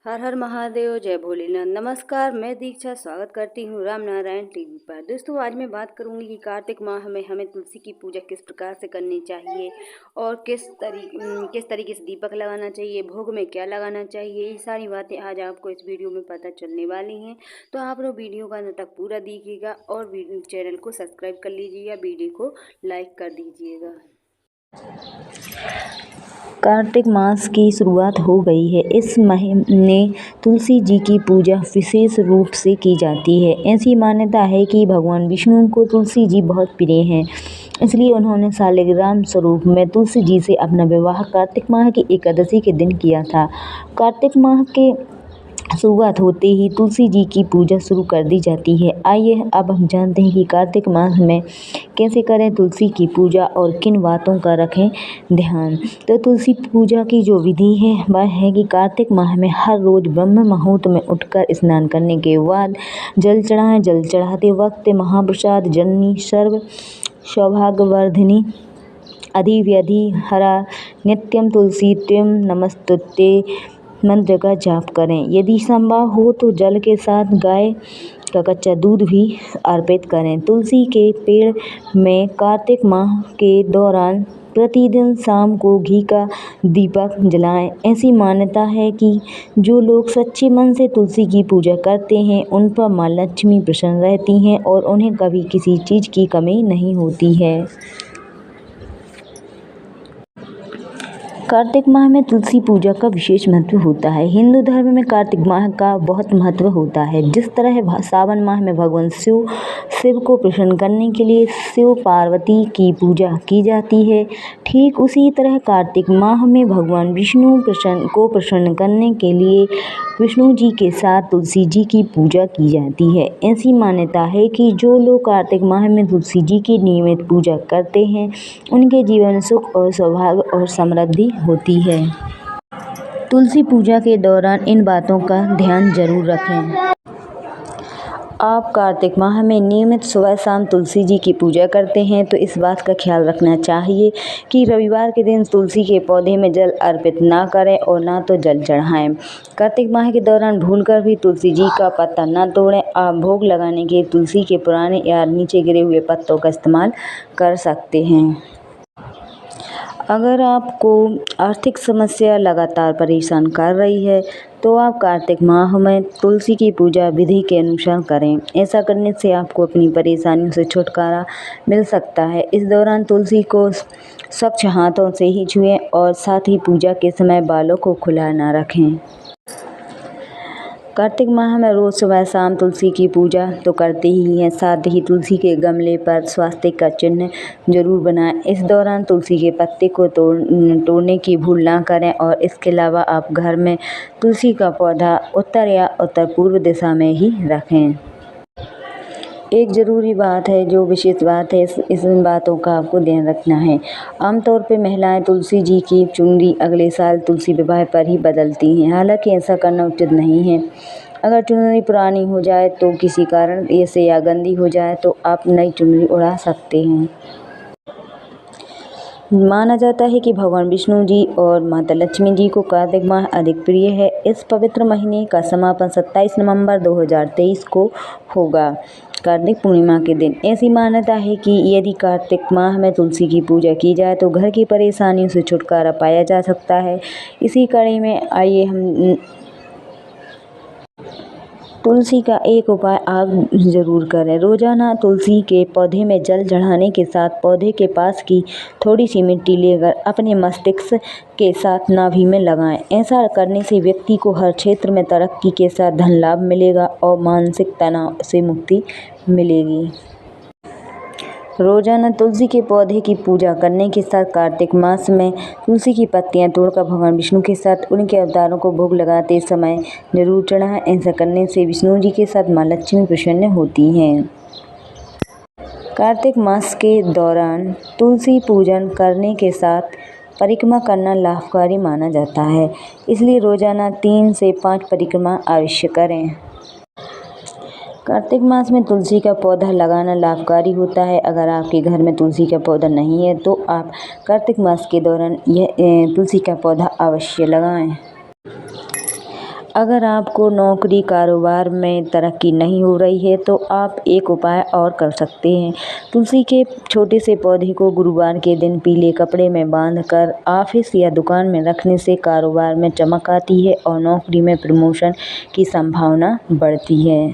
हर हर महादेव, जय भोलेनाथ। नमस्कार, मैं दीक्षा स्वागत करती हूँ राम नारायण टीवी पर। दोस्तों, आज मैं बात करूँगी कि कार्तिक माह में हमें तुलसी की पूजा किस प्रकार से करनी चाहिए और किस तरीके से दीपक लगाना चाहिए, भोग में क्या लगाना चाहिए। ये सारी बातें आज आपको इस वीडियो में पता चलने वाली हैं। तो आप लोग वीडियो का अंत तक पूरा देखिएगा और चैनल को सब्सक्राइब कर लीजिएगा, वीडियो को लाइक कर दीजिएगा। कार्तिक मास की शुरुआत हो गई है। इस महीने तुलसी जी की पूजा विशेष रूप से की जाती है। ऐसी मान्यता है कि भगवान विष्णु को तुलसी जी बहुत प्रिय हैं, इसलिए उन्होंने शालिग्राम स्वरूप में तुलसी जी से अपना विवाह कार्तिक माह की एकादशी के दिन किया था। कार्तिक माह के शुरुआत होते ही तुलसी जी की पूजा शुरू कर दी जाती है। आइए अब हम जानते हैं कि कार्तिक मास में कैसे करें तुलसी की पूजा और किन बातों का रखें ध्यान। तो तुलसी पूजा की जो विधि है वह है कि कार्तिक माह में हर रोज ब्रह्म मुहूर्त में उठकर स्नान करने के बाद जल चढ़ाएं। जल चढ़ाते वक्त महाप्रसाद जननी सर्व सौभाग्यवर्धिनी अधिव्यधि हरा नित्यम तुलसी त्वं नमस्तुते मंत्र का जाप करें। यदि संभव हो तो जल के साथ गाय का कच्चा दूध भी अर्पित करें। तुलसी के पेड़ में कार्तिक माह के दौरान प्रतिदिन शाम को घी का दीपक जलाएं। ऐसी मान्यता है कि जो लोग सच्चे मन से तुलसी की पूजा करते हैं उन पर माँ लक्ष्मी प्रसन्न रहती हैं और उन्हें कभी किसी चीज़ की कमी नहीं होती है। कार्तिक माह में तुलसी पूजा का विशेष महत्व होता है। हिंदू धर्म में कार्तिक माह का बहुत महत्व होता है। जिस तरह सावन माह में भगवान शिव को प्रसन्न करने के लिए शिव पार्वती की पूजा की जाती है, ठीक उसी तरह कार्तिक माह में भगवान विष्णु को प्रसन्न करने के लिए विष्णु जी के साथ तुलसी जी की पूजा की जाती है। ऐसी मान्यता है कि जो लोग कार्तिक माह में तुलसी जी की नियमित पूजा करते हैं उनके जीवन में सुख और सौभाग्य और समृद्धि होती है। तुलसी पूजा के दौरान इन बातों का ध्यान जरूर रखें। आप कार्तिक माह में नियमित सुबह शाम तुलसी जी की पूजा करते हैं तो इस बात का ख्याल रखना चाहिए कि रविवार के दिन तुलसी के पौधे में जल अर्पित ना करें और ना तो जल चढ़ाएं। कार्तिक माह के दौरान भूलकर भी तुलसी जी का पत्ता ना तोड़ें। आप भोग लगाने के तुलसी के पुराने या नीचे गिरे हुए पत्तों का इस्तेमाल कर सकते हैं। अगर आपको आर्थिक समस्या लगातार परेशान कर रही है तो आप कार्तिक माह में तुलसी की पूजा विधि के अनुसार करें। ऐसा करने से आपको अपनी परेशानियों से छुटकारा मिल सकता है। इस दौरान तुलसी को स्वच्छ हाथों से ही छुएं और साथ ही पूजा के समय बालों को खुला ना रखें। कार्तिक माह में रोज सुबह शाम तुलसी की पूजा तो करते ही हैं, साथ ही तुलसी के गमले पर स्वास्तिक का चिन्ह जरूर बनाएं। इस दौरान तुलसी के पत्ते को तोड़ने की भूल ना करें और इसके अलावा आप घर में तुलसी का पौधा उत्तर या उत्तर पूर्व दिशा में ही रखें। एक ज़रूरी बात है, जो विशेष बात है, इन बातों का आपको ध्यान रखना है। आमतौर पर महिलाएं तुलसी जी की चुनरी अगले साल तुलसी विवाह पर ही बदलती हैं। हालांकि ऐसा करना उचित नहीं है। अगर चुनरी पुरानी हो जाए तो किसी कारण ऐसे या गंदी हो जाए तो आप नई चुनरी उड़ा सकते हैं। माना जाता है कि भगवान विष्णु जी और माता लक्ष्मी जी को कार्तिक माह अधिक प्रिय है। इस पवित्र महीने का समापन 27 नवंबर 2023 को होगा, कार्तिक पूर्णिमा के दिन। ऐसी मान्यता है कि यदि कार्तिक माह में तुलसी की पूजा की जाए तो घर की परेशानियों से छुटकारा पाया जा सकता है। इसी कड़ी में आइए हम तुलसी का एक उपाय आप ज़रूर करें। रोजाना तुलसी के पौधे में जल चढ़ाने के साथ पौधे के पास की थोड़ी सी मिट्टी लेकर अपने मस्तिष्क के साथ नाभि में लगाएं। ऐसा करने से व्यक्ति को हर क्षेत्र में तरक्की के साथ धन लाभ मिलेगा और मानसिक तनाव से मुक्ति मिलेगी। रोजाना तुलसी के पौधे की पूजा करने के साथ कार्तिक मास में तुलसी की पत्तियां तोड़कर भगवान विष्णु के साथ उनके अवतारों को भोग लगाते समय जरूर चढ़ाएं। ऐसा करने से विष्णु जी के साथ माँ लक्ष्मी प्रसन्न होती हैं। कार्तिक मास के दौरान तुलसी पूजन करने के साथ परिक्रमा करना लाभकारी माना जाता है, इसलिए रोजाना 3 से 5 परिक्रमा अवश्य करें। कार्तिक मास में तुलसी का पौधा लगाना लाभकारी होता है। अगर आपके घर में तुलसी का पौधा नहीं है तो आप कार्तिक मास के दौरान यह तुलसी का पौधा अवश्य लगाएं। अगर आपको नौकरी कारोबार में तरक्की नहीं हो रही है तो आप एक उपाय और कर सकते हैं। तुलसी के छोटे से पौधे को गुरुवार के दिन पीले कपड़े में बांधकर ऑफिस या दुकान में रखने से कारोबार में चमक आती है और नौकरी में प्रमोशन की संभावना बढ़ती है।